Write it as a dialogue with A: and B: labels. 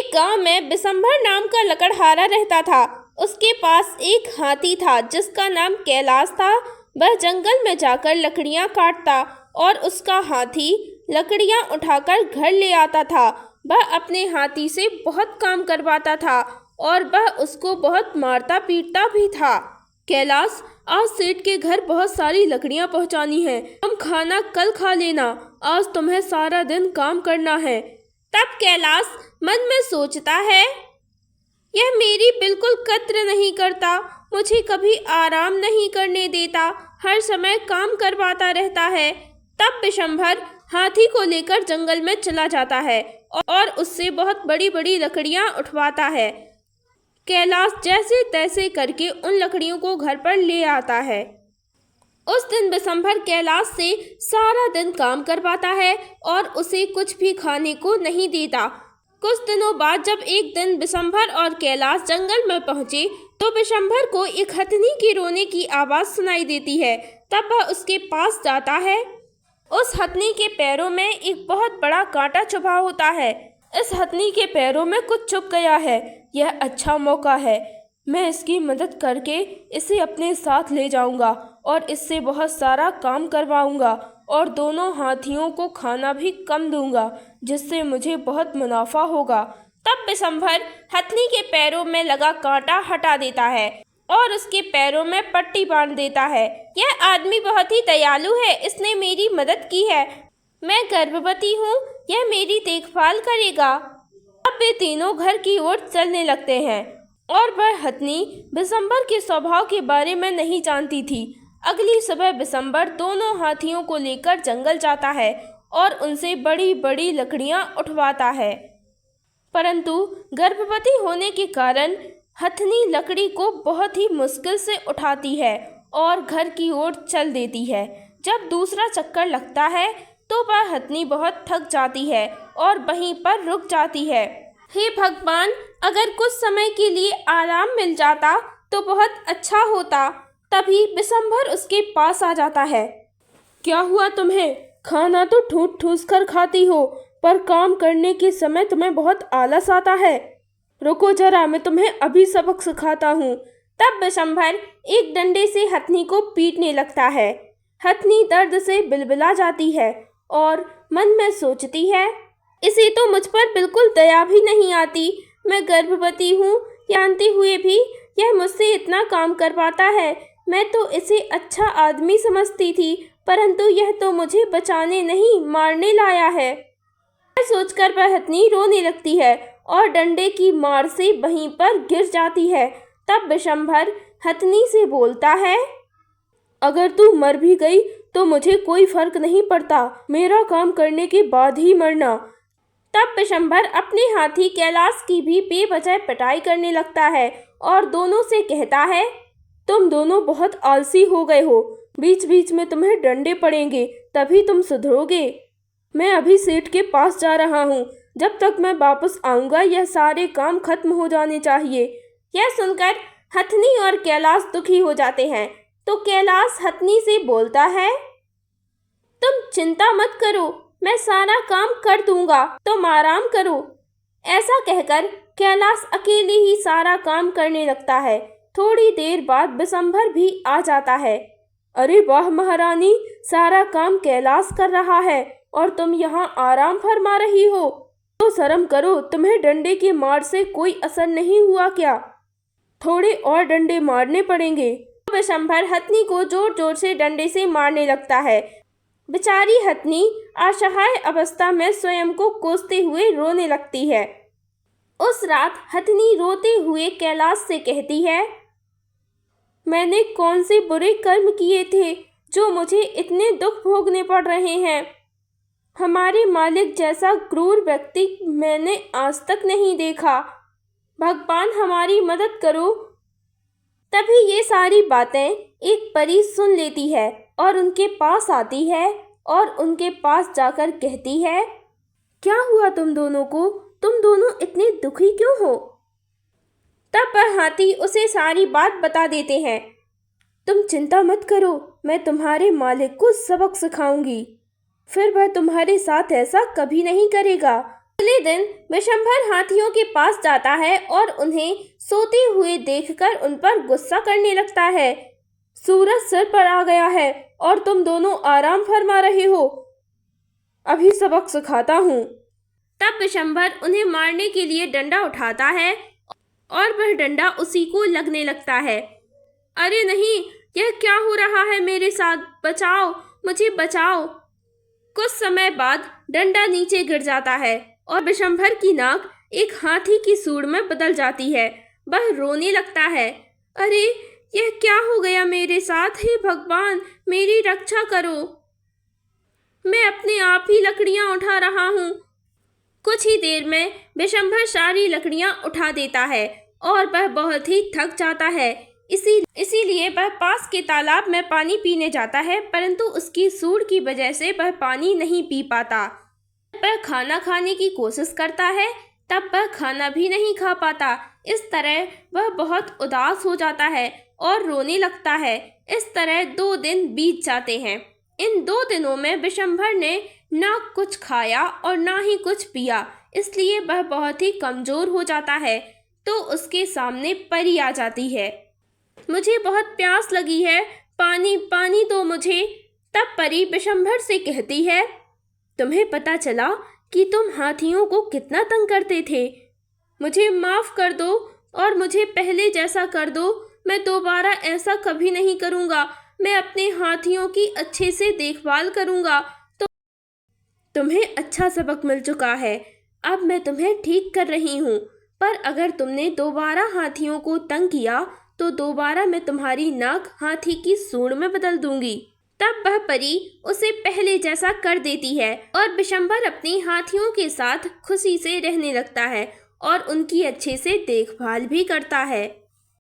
A: एक गांव में बिशंभर नाम का लकड़हारा रहता था। उसके पास एक हाथी था जिसका नाम कैलाश था। वह जंगल में जाकर लकड़ियां काटता और उसका हाथी लकड़ियां उठाकर घर ले आता था। वह अपने हाथी से बहुत काम करवाता था और वह उसको बहुत मारता पीटता भी था। कैलाश, आज सेठ के घर बहुत सारी लकड़ियां पहुंचानी हैं। तुम खाना कल खा लेना, आज तुम्हें सारा दिन काम करना है। तब कैलाश मन में सोचता है, यह मेरी बिल्कुल कद्र नहीं करता, मुझे कभी आराम नहीं करने देता, हर समय काम करवाता रहता है। तब बिशंभर हाथी को लेकर जंगल में चला जाता है और उससे बहुत बड़ी बड़ी लकड़ियां उठवाता है। कैलाश जैसे तैसे करके उन लकड़ियों को घर पर ले आता है। उस दिन बिशंभर कैलाश से सारा दिन काम करवाता है और उसे कुछ भी खाने को नहीं देता। कुछ दिनों बाद जब एक दिन बिशंभर और कैलाश जंगल में पहुंचे तो बिशंभर को एक हथनी के रोने की आवाज़ सुनाई देती है। तब वह उसके पास जाता है। उस हथनी के पैरों में एक बहुत बड़ा कांटा चुभा होता है। इस हथनी के पैरों में कुछ चुभ गया है। यह अच्छा मौका है, मैं इसकी मदद करके इसे अपने साथ ले जाऊंगा और इससे बहुत सारा काम करवाऊंगा और दोनों हाथियों को खाना भी कम दूंगा, जिससे मुझे बहुत मुनाफा होगा। तब बिशंभर हथनी के पैरों में लगा कांटा हटा देता है और उसके पैरों में पट्टी बांध देता है। यह आदमी बहुत ही दयालु है, इसने मेरी मदद की है। मैं गर्भवती हूँ, यह मेरी देखभाल करेगा। अब वे तीनों घर की ओर चलने लगते हैं और वह हथनी बिशंभर के स्वभाव के बारे में नहीं जानती थी। अगली सुबह बिशंभर दोनों हाथियों को लेकर जंगल जाता है और उनसे बड़ी बड़ी लकड़ियां उठवाता है, परंतु गर्भवती होने के कारण हथनी लकड़ी को बहुत ही मुश्किल से उठाती है और घर की ओर चल देती है। जब दूसरा चक्कर लगता है तो वह हथनी बहुत थक जाती है और वहीं पर रुक जाती है। हे भगवान, अगर कुछ समय के लिए आराम मिल जाता तो बहुत अच्छा होता। तभी बिशंभर उसके पास आ जाता है। क्या हुआ तुम्हें? खाना तो ठूस ठूस कर खाती हो, पर काम करने के समय तुम्हें बहुत आलस आता है। रुको जरा, मैं तुम्हें अभी सबक सिखाता हूँ। तब बिशंभर एक डंडे से हथनी को पीटने लगता है। हथनी दर्द से बिलबिला जाती है और मन में सोचती है, इसे तो मुझ पर बिल्कुल दया भी नहीं आती। मैं गर्भवती हूँ, जानते हुए भी यह मुझसे इतना काम करवाता है। मैं तो इसे अच्छा आदमी समझती थी, परंतु यह तो मुझे बचाने नहीं मारने लाया है। यह सोचकर वह हथनी रोने लगती है और डंडे की मार से वहीं पर गिर जाती है। तब बिशंभर हथनी से बोलता है, अगर तू मर भी गई तो मुझे कोई फर्क नहीं पड़ता, मेरा काम करने के बाद ही मरना। तब बिशंभर अपने हाथी कैलाश की भी बेवजह पिटाई करने लगता है और दोनों से कहता है, तुम दोनों बहुत आलसी हो गए हो, बीच बीच में तुम्हें डंडे पड़ेंगे, तभी तुम सुधरोगे। मैं अभी सेठ के पास जा रहा हूँ, जब तक मैं वापस आऊँगा यह सारे काम खत्म हो जाने चाहिए। यह सुनकर हथनी और कैलाश दुखी हो जाते हैं। तो कैलाश हथनी से बोलता है, तुम चिंता मत करो, मैं सारा काम कर दूंगा, तुम आराम करो। ऐसा कहकर कैलाश अकेले ही सारा काम करने लगता है। थोड़ी देर बाद बिशंभर भी आ जाता है। अरे वाह महारानी, सारा काम कैलाश कर रहा है और तुम यहाँ आराम फरमा रही हो, तो शर्म करो, तुम्हें डंडे की मार से कोई असर नहीं हुआ क्या? थोड़े और डंडे मारने पड़ेंगे। तो बिशंभर हथनी को जोर जोर से डंडे से मारने लगता है। बेचारी हथनी असहाय अवस्था में स्वयं को कोसते हुए रोने लगती है। उस रात हथनी रोते हुए कैलाश से कहती है, मैंने कौन से बुरे कर्म किए थे जो मुझे इतने दुख भोगने पड़ रहे हैं। हमारे मालिक जैसा क्रूर व्यक्ति मैंने आज तक नहीं देखा। भगवान हमारी मदद करो। तभी ये सारी बातें एक परी सुन लेती है और उनके पास आती है और उनके पास जाकर कहती है, क्या हुआ तुम दोनों को? तुम दोनों इतने दुखी क्यों हो? तब वह हाथी उसे सारी बात बता देते हैं। तुम चिंता मत करो, मैं तुम्हारे मालिक को सबक सिखाऊंगी, फिर वह तुम्हारे साथ ऐसा कभी नहीं करेगा। अगले दिन विशंभर हाथियों के पास जाता है और उन्हें सोते हुए देखकर उन पर गुस्सा करने लगता है। सूरज सिर पर आ गया है और तुम दोनों आराम फरमा रहे हो। अभी सबक सिखाता हूँ। तब विशंभर उन्हें मारने के लिए डंडा उठाता है और वह डंडा उसी को लगने लगता है। अरे नहीं, यह क्या हो रहा है मेरे साथ? बचाओ, मुझे बचाओ। कुछ समय बाद डंडा नीचे गिर जाता है और विशंभर की नाक एक हाथी की सूंड में बदल जाती है। वह रोने लगता है। अरे, यह क्या हो गया मेरे साथ? हे भगवान, मेरी रक्षा करो। मैं अपने आप ही लकड़ियां उठा रहा हूँ। कुछ ही देर में विशंभर सारी लकड़ियां उठा देता है और वह बहुत ही थक जाता है। इसीलिए वह पास के तालाब में पानी पीने जाता है, परंतु उसकी सूंड की वजह से वह पानी नहीं पी पाता। वह खाना खाने की कोशिश करता है, तब वह खाना भी नहीं खा पाता। इस तरह वह बहुत उदास हो जाता है और रोने लगता है। इस तरह 2 दिन बीत जाते हैं। इन 2 दिनों में विशंभर ने ना कुछ खाया और ना ही कुछ पिया, इसलिए वह बहुत ही कमजोर हो जाता है। तो उसके सामने परी आ जाती है। मुझे बहुत प्यास लगी है, पानी पानी दो मुझे। तब परी विशंभर से कहती है, तुम्हें पता चला कि तुम हाथियों को कितना तंग करते थे। मुझे माफ कर दो और मुझे पहले जैसा कर दो। मैं दोबारा ऐसा कभी नहीं करूँगा। मैं अपने हाथियों की अच्छे से देखभाल करूँगा। तो तुम्हें अच्छा सबक मिल चुका है। अब मैं तुम्हें ठीक कर रही हूँ, पर अगर तुमने दोबारा हाथियों को तंग किया तो दोबारा मैं तुम्हारी नाक हाथी की सूंड में बदल दूंगी। तब वह परी उसे पहले जैसा कर देती है और विशंभर अपनी हाथियों के साथ खुशी से रहने लगता है और उनकी अच्छे से देखभाल भी करता है।